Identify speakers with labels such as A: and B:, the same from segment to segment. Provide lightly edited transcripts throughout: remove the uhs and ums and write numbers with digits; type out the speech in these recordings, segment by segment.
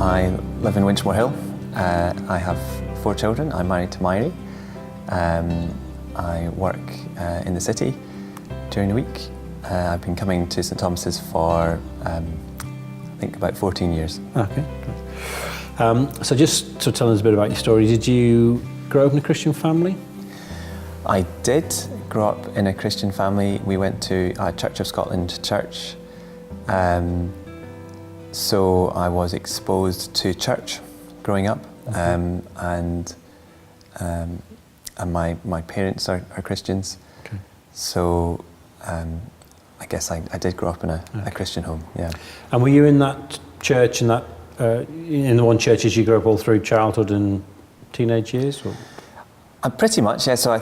A: I live in Winchmore Hill. I have 4 children. I'm married to Myri. I work in the city during the week. I've been coming to St Thomas's for, I think, about 14 years.
B: Okay. So just to tell us a bit about your story, did you grow up in a Christian family?
A: I did grow up in a Christian family. We went to a Church of Scotland church. So I was exposed to church growing up, and my parents are Christians. Okay. So I guess I did grow up in a Christian home, yeah. And
B: were you in that church, in the one church as you grew up all through childhood and teenage years? Or?
A: Pretty much, yeah. So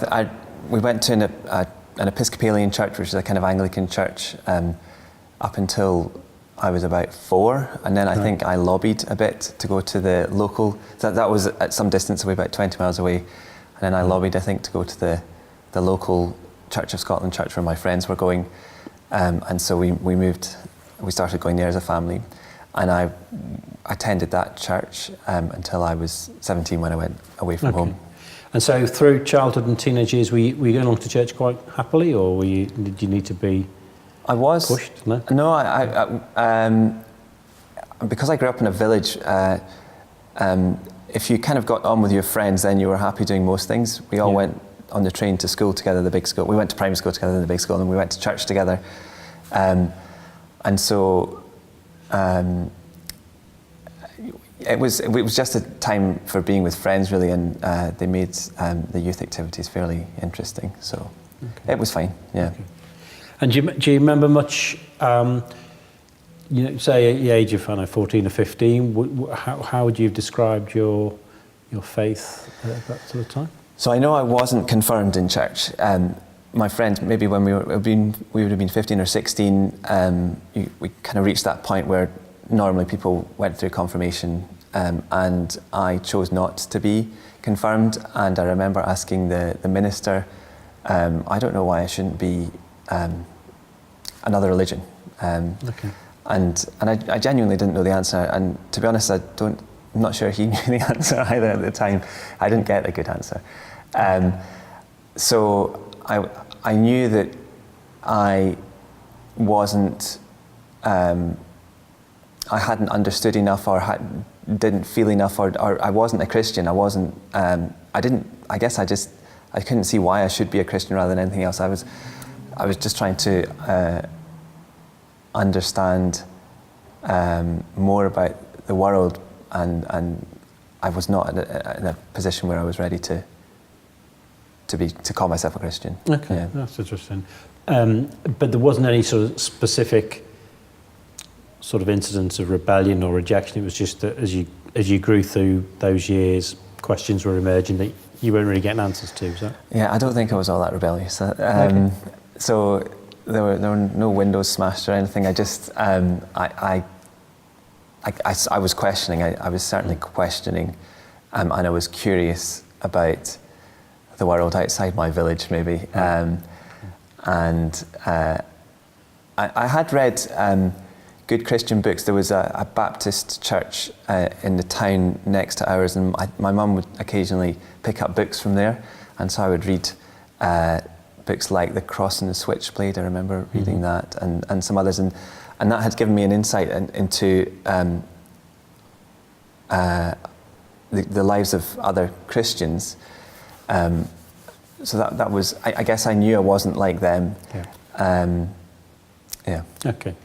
A: we went to an Episcopalian church, which is a kind of Anglican church, up until I was about 4, and then I think I lobbied a bit to go to the local. That was at some distance away, about 20 miles away, and then I lobbied, I think, to go to the local Church of Scotland church where my friends were going, and so we moved. We started going there as a family, and I attended that church until I was 17 when I went away from home.
B: And so through childhood and teenage years, were you going along to church quite happily, or did you need to be?
A: I was
B: pushed?
A: No, because I grew up in a village. If you kind of got on with your friends, then you were happy doing most things. We all went on the train to school together, the big school. We went to primary school together, the big school, and we went to church together. And so it was just a time for being with friends, really, and they made the youth activities fairly interesting. So it was fine, yeah. Okay.
B: And do you remember much, say at the age of 14 or 15, how would you have described your faith at that sort of time?
A: So I know I wasn't confirmed in church. My friends, maybe when we would have been 15 or 16, we kind of reached that point where normally people went through confirmation, and I chose not to be confirmed. And I remember asking the minister, I don't know why I shouldn't be another religion, and I genuinely didn't know the answer, and to be honest, I'm not sure he knew the answer either at the time. I didn't get a good answer, so I knew that I wasn't, I hadn't understood enough, or didn't feel enough, or I wasn't a Christian. I wasn't. I guess I couldn't see why I should be a Christian rather than anything else. I was just trying to understand more about the world, and I was not in a position where I was ready to call myself a Christian.
B: Okay, yeah. That's interesting. But there wasn't any sort of specific sort of incidents of rebellion or rejection. It was just that as you grew through those years, questions were emerging that you weren't really getting answers to. Is that?
A: Yeah, I don't think I was all that rebellious. So there were no windows smashed or anything. I just I was questioning. I was certainly questioning, and I was curious about the world outside my village, maybe. And I had read good Christian books. There was a Baptist church in the town next to ours, and my mum would occasionally pick up books from there, and so I would read books like The Cross and the Switchblade. I remember reading that, and some others, and that had given me an insight into the lives of other Christians. So that was, I guess I knew I wasn't like them. Yeah.
B: Okay.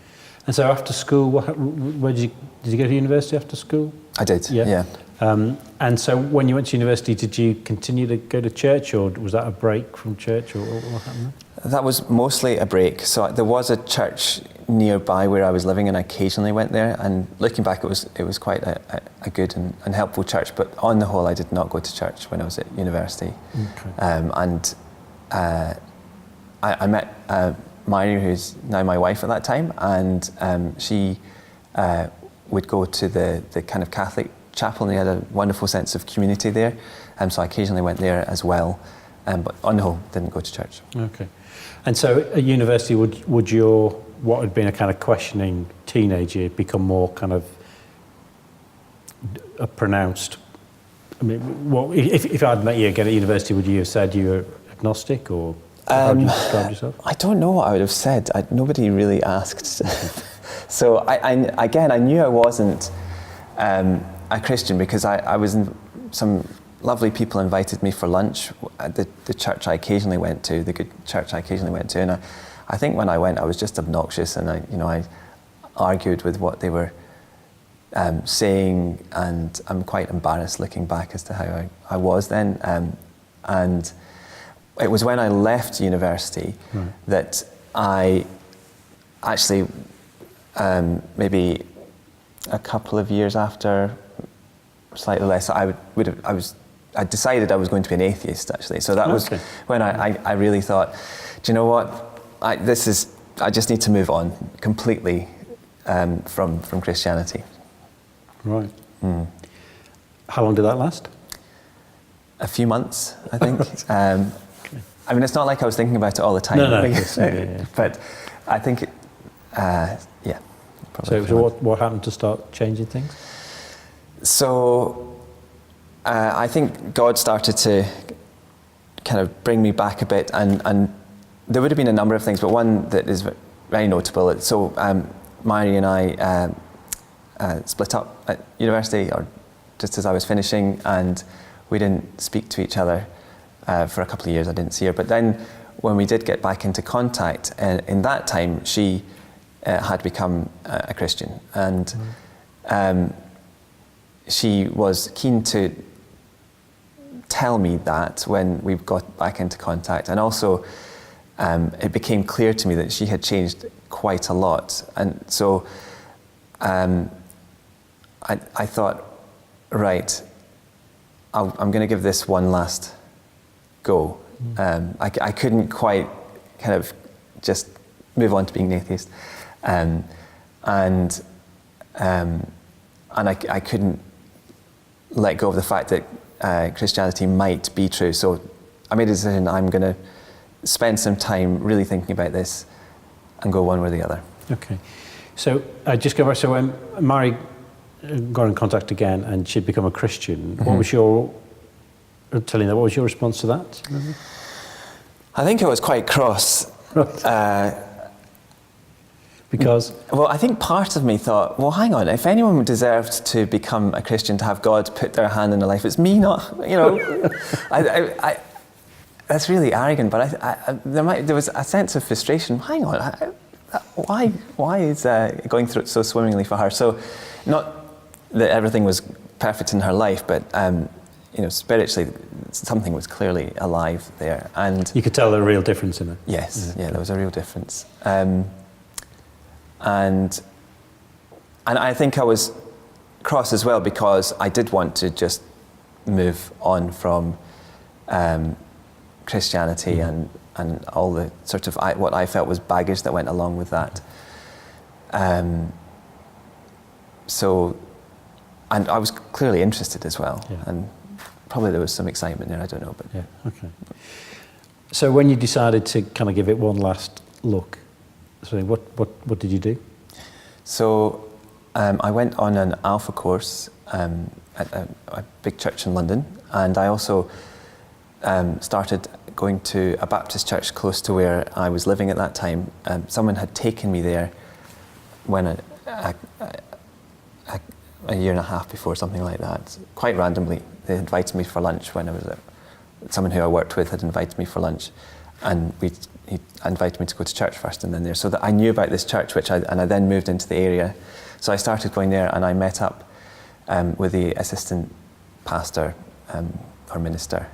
B: And so after school, where did you go to university after school?
A: I did, yeah.
B: And so when you went to university, did you continue to go to church, or was that a break from church, or what happened there?
A: That was mostly a break. So there was a church nearby where I was living, and I occasionally went there. And looking back, it was quite a good and helpful church. But on the whole, I did not go to church when I was at university. Okay. I met Myri, who's now my wife at that time, and she would go to the kind of Catholic chapel, and they had a wonderful sense of community there, so I occasionally went there as well, but on the whole didn't go to church.
B: Okay. And so at university, would your what had been a kind of questioning teenage year become more kind of a pronounced. I mean, if I'd met you again at university, would you have said you were agnostic, or how would you describe yourself?
A: I don't know what I would have said. Nobody really asked. So I knew I wasn't a Christian because I was in some lovely people invited me for lunch at the church I occasionally went to, the good church I occasionally went to, and I think when I went I was just obnoxious, and I argued with what they were saying, and I'm quite embarrassed looking back as to how I was then, and it was when I left university that I actually maybe a couple of years after, slightly less, I decided I was going to be an atheist, actually. So that was when I really thought, do you know what? I just need to move on completely from Christianity.
B: Right. Mm. How long did that last?
A: A few months, I think. I mean, it's not like I was thinking about it all the time.
B: No.
A: But I think, probably.
B: So what happened to start changing things?
A: So I think God started to kind of bring me back a bit, and there would have been a number of things, but one that is very notable. So Mary and I split up at university, or just as I was finishing, and we didn't speak to each other for a couple of years. I didn't see her, but then when we did get back into contact, in that time she had become a Christian, and she was keen to tell me that when we got back into contact, and also it became clear to me that she had changed quite a lot, and so I thought, right, I'm going to give this one last go. I couldn't quite kind of just move on to being an atheist, and I couldn't let go of the fact that Christianity might be true. So I made a decision, I'm going to spend some time really thinking about this and go one way or the other.
B: Okay. So just go back, so when Mary got in contact again and she'd become a Christian, what was your, telling that, what was your response to that?
A: I think I was quite cross.
B: Because?
A: Well, I think part of me thought, well, hang on, if anyone deserved to become a Christian, to have God put their hand in their life, it's me, not, I that's really arrogant, but there was a sense of frustration. Hang on, why is going through it so swimmingly for her? So, not that everything was perfect in her life, but spiritually, something was clearly alive there, and
B: you could tell the real difference in it.
A: Yes, yeah, there was a real difference, and I think I was cross as well, because I did want to just move on from Christianity and all the sort of what I felt was baggage that went along with that. So, and I was clearly interested as well, and probably there was some excitement there, I don't know. But
B: yeah, okay. So when you decided to kind of give it one last look, so what did you do?
A: So I went on an Alpha course at a big church in London, and I also started going to a Baptist church close to where I was living at that time. Someone had taken me there when a year and a half before, something like that, quite randomly. They invited me for lunch when I was someone who I worked with had invited me for lunch, and he invited me to go to church first and then there. So that I knew about this church, and I then moved into the area. So I started going there, and I met up with the assistant pastor or minister,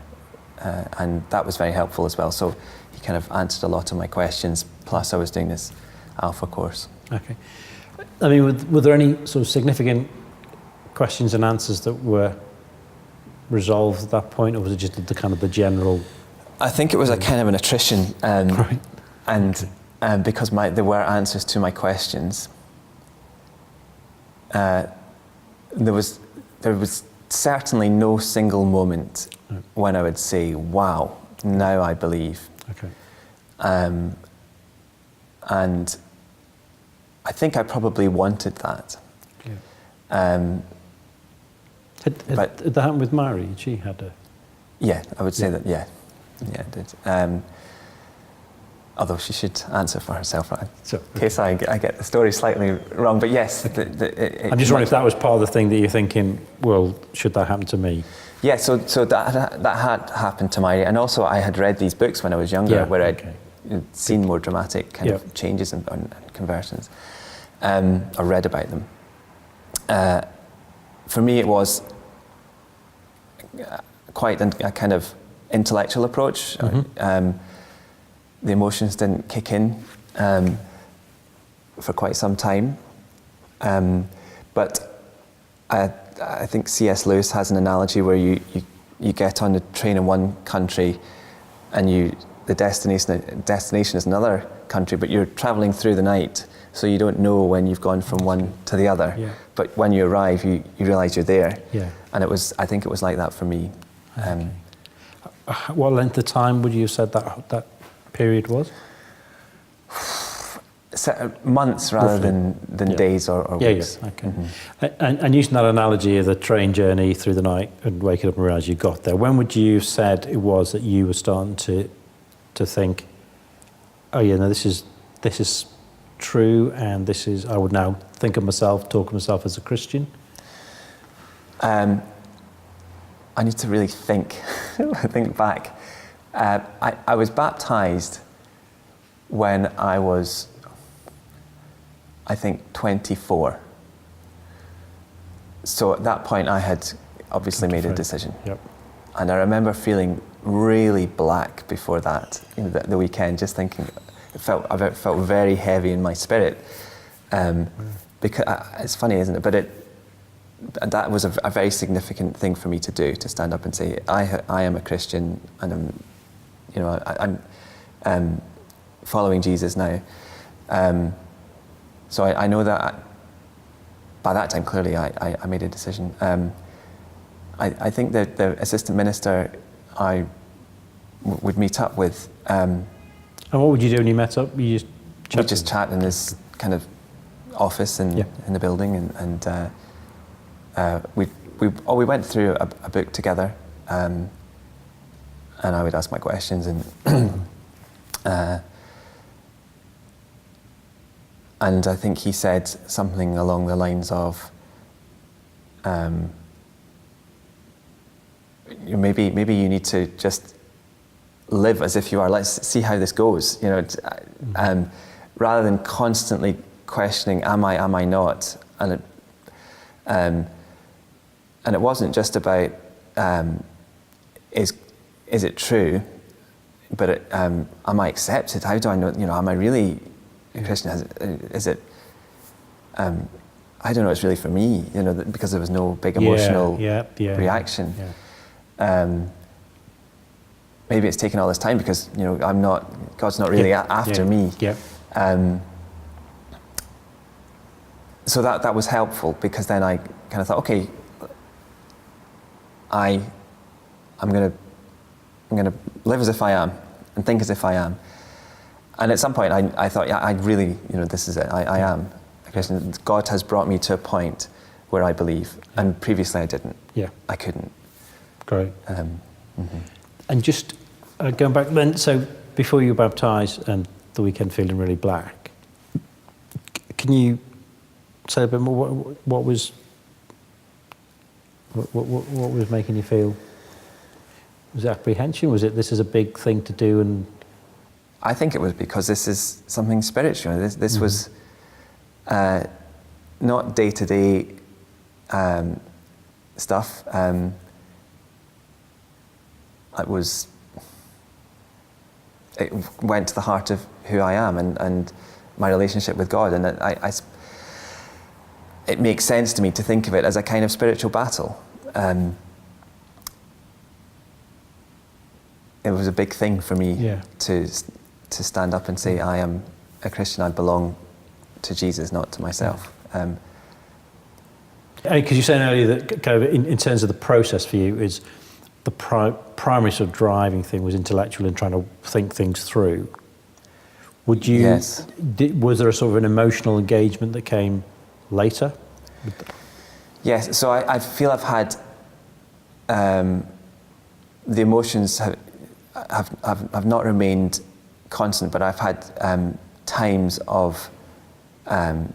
A: and that was very helpful as well. So he kind of answered a lot of my questions, plus I was doing this Alpha course.
B: Okay. I mean, were there any sort of significant questions and answers that were resolved at that point, or was it just the kind of the general?
A: I think it was a kind of an attrition,
B: right.
A: and because there were answers to my questions, there was certainly no single moment when I would say, "Wow, now I believe."
B: Okay.
A: And I think I probably wanted that.
B: Yeah. Had that happened with Mary? She had a...
A: Yeah, I would say that, yeah, it did. Although she should answer for herself, right?
B: So,
A: in case I get the story slightly wrong. But yes.
B: I'm just wondering if that was part of the thing that you're thinking, well, should that happen to me?
A: Yeah, so that had happened to Mary. And also I had read these books when I was younger where I'd seen more dramatic kind of changes and conversions, or read about them. For me, it was quite a kind of intellectual approach. The emotions didn't kick in for quite some time. But I think C.S. Lewis has an analogy where you get on the train in one country and the destination is another country, but you're traveling through the night, so you don't know when you've gone from one to the other. Yeah. But when you arrive, you realize you're there. Yeah. And I think it was like that for me.
B: Okay. What length of time would you have said that period was?
A: Months rather than days or weeks.
B: Yeah. Okay. And using that analogy of the train journey through the night and waking up and realize you got there, when would you have said it was that you were starting to think, oh yeah, no, this is true, and I would now think of myself, talk of myself as a Christian?
A: I need to really think back. I was baptized when I was, I think, 24. So at that point I had obviously made a decision. Yep. And I remember feeling really black before that, the weekend, just thinking, I felt very heavy in my spirit. Because it's funny, isn't it? But that was a very significant thing for me to do, to stand up and say, I am a Christian, and I'm following Jesus now. So I know that by that time, clearly, I made a decision. I think that the assistant minister I would meet up with...
B: and what would you do when you met up?
A: We'd just chat in his kind of office in the building, and we went through a book together, and I would ask my questions, and I think he said something along the lines of, maybe you need to just live as if you are. Let's see how this goes. Rather than constantly questioning, am I not? And it wasn't just about is it true, but am I accepted? How do I know? Am I really a Christian? Is it? I don't know. It's really for me, because there was no big emotional reaction. Yeah. Maybe it's taken all this time because I'm not. God's not really after me. Yeah. So that was helpful, because then I kind of thought, okay, I'm gonna live as if I am and think as if I am. And at some point I thought, yeah, I really, this is it. I am a Christian. God has brought me to a point where I believe, and previously I didn't. Yeah, I couldn't.
B: Great. And just going back then, so before you were baptised and the weekend feeling really black, can you say a bit more? What was making you feel? Was it apprehension? Was it, this is a big thing to do? And
A: I think it was because this is something spiritual. This was not day-to-day stuff. It went to the heart of who I am and my relationship with God, and it makes sense to me to think of it as a kind of spiritual battle. It was a big thing for me to stand up and say, I am a Christian, I belong to Jesus, not to myself.
B: Because you said earlier that kind of in terms of the process for you, is the primary sort of driving thing was intellectual and trying to think things through. Would you? Yes. Was there a sort of an emotional engagement that came later?
A: Yes. So I feel I've had the emotions have not remained constant, but I've had times of a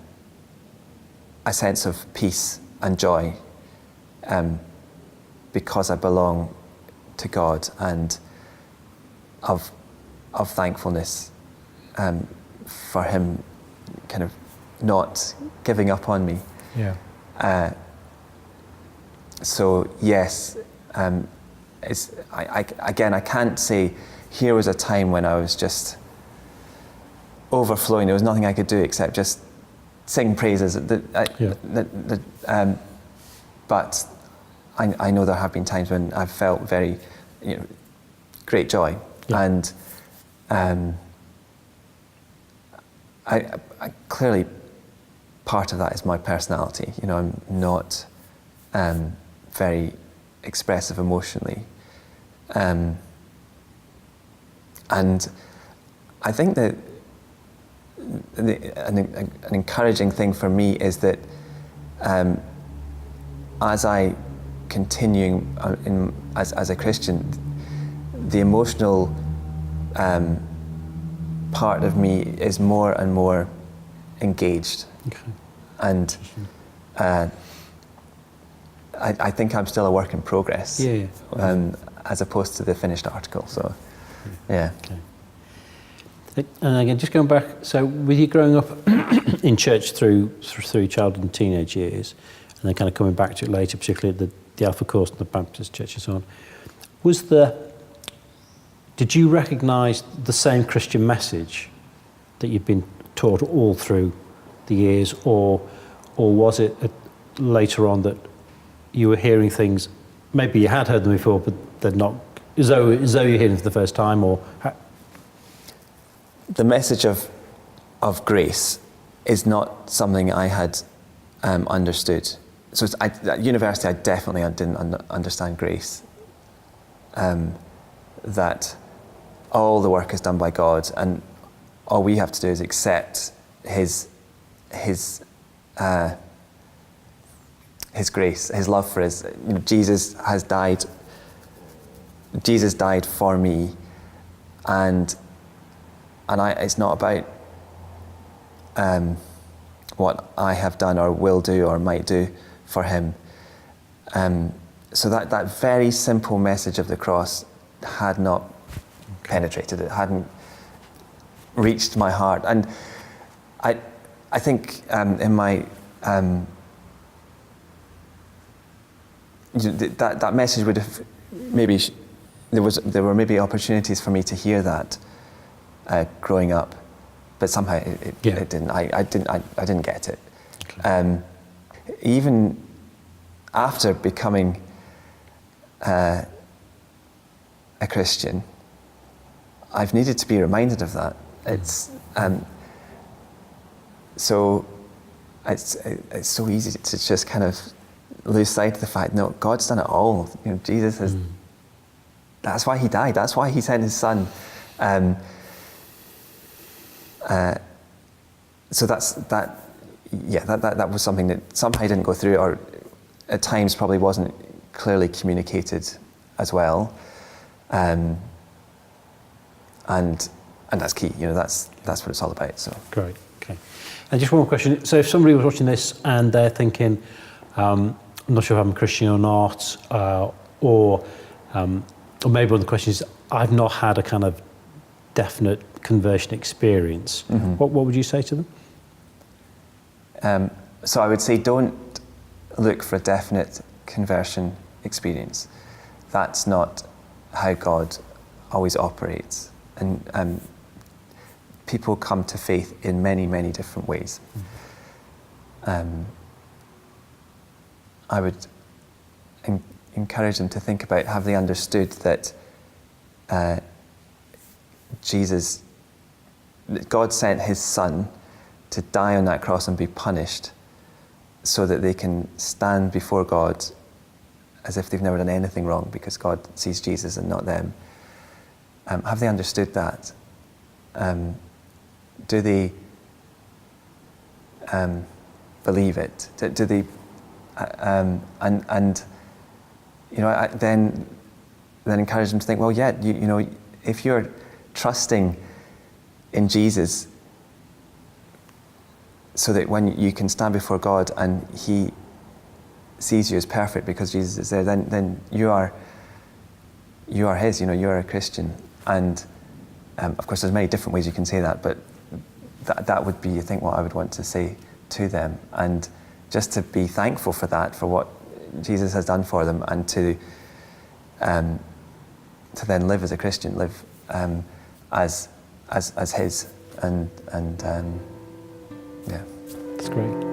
A: sense of peace and joy because I belong to God, and of thankfulness for Him kind of not giving up on me.
B: Yeah.
A: So yes, I can't say here was a time when I was just overflowing. There was nothing I could do except just sing praises. But I know there have been times when I've felt very, great joy, and I clearly part of that is my personality. I'm not very expressive emotionally, and I think that an encouraging thing for me is that as I continue as a Christian, the emotional part of me is more and more engaged.
B: Okay.
A: And I think I'm still a work in progress, as opposed to the finished article. So, yeah.
B: Okay. And again, just going back, so with you growing up in church through childhood and teenage years, and then kind of coming back to it later, particularly at the Alpha Course and the Baptist Church and so on, did you recognise the same Christian message that you'd been taught all through the years, or was it later on that you were hearing things, maybe you had heard them before, but they're not, as though you're hearing them for the first time, or?
A: The message of grace is not something I had understood. So at university, I definitely didn't understand grace. That all the work is done by God, and all we have to do is accept His grace, His love for us. Jesus died for me, and it's not about what I have done or will do or might do for Him. So that very simple message of the cross had not penetrated. It hadn't reached my heart, and I think in my that message would have maybe there were maybe opportunities for me to hear that growing up, but somehow it didn't. I didn't get it. Okay. Even after becoming a Christian, I've needed to be reminded of that. It's so it's so easy to just kind of lose sight of the fact, no, God's done it all. Jesus has. That's why He died. That's why He sent His Son. So that was something that somehow didn't go through, or at times probably wasn't clearly communicated as well. And that's key. That's what it's all about. So
B: great. Okay. And just one more question. So if somebody was watching this and they're thinking, I'm not sure if I'm a Christian or not, or maybe one of the questions is, I've not had a kind of definite conversion experience. Mm-hmm. What would you say to them?
A: So I would say, don't look for a definite conversion experience. That's not how God always operates. And people come to faith in many, many different ways. Mm-hmm. I would encourage them to think about, have they understood that God sent His Son to die on that cross and be punished so that they can stand before God as if they've never done anything wrong, because God sees Jesus and not them. Have they understood that? Do they believe it? Do they? then encourage them to think, well, yeah, if you're trusting in Jesus, so that when you can stand before God and He sees you as perfect because Jesus is there, then you are His. You're a Christian, and of course, there's many different ways you can say that, but that would be, I think, what I would want to say to them, and just to be thankful for that, for what Jesus has done for them, and to then live as a Christian, live as His, and yeah.
B: That's great.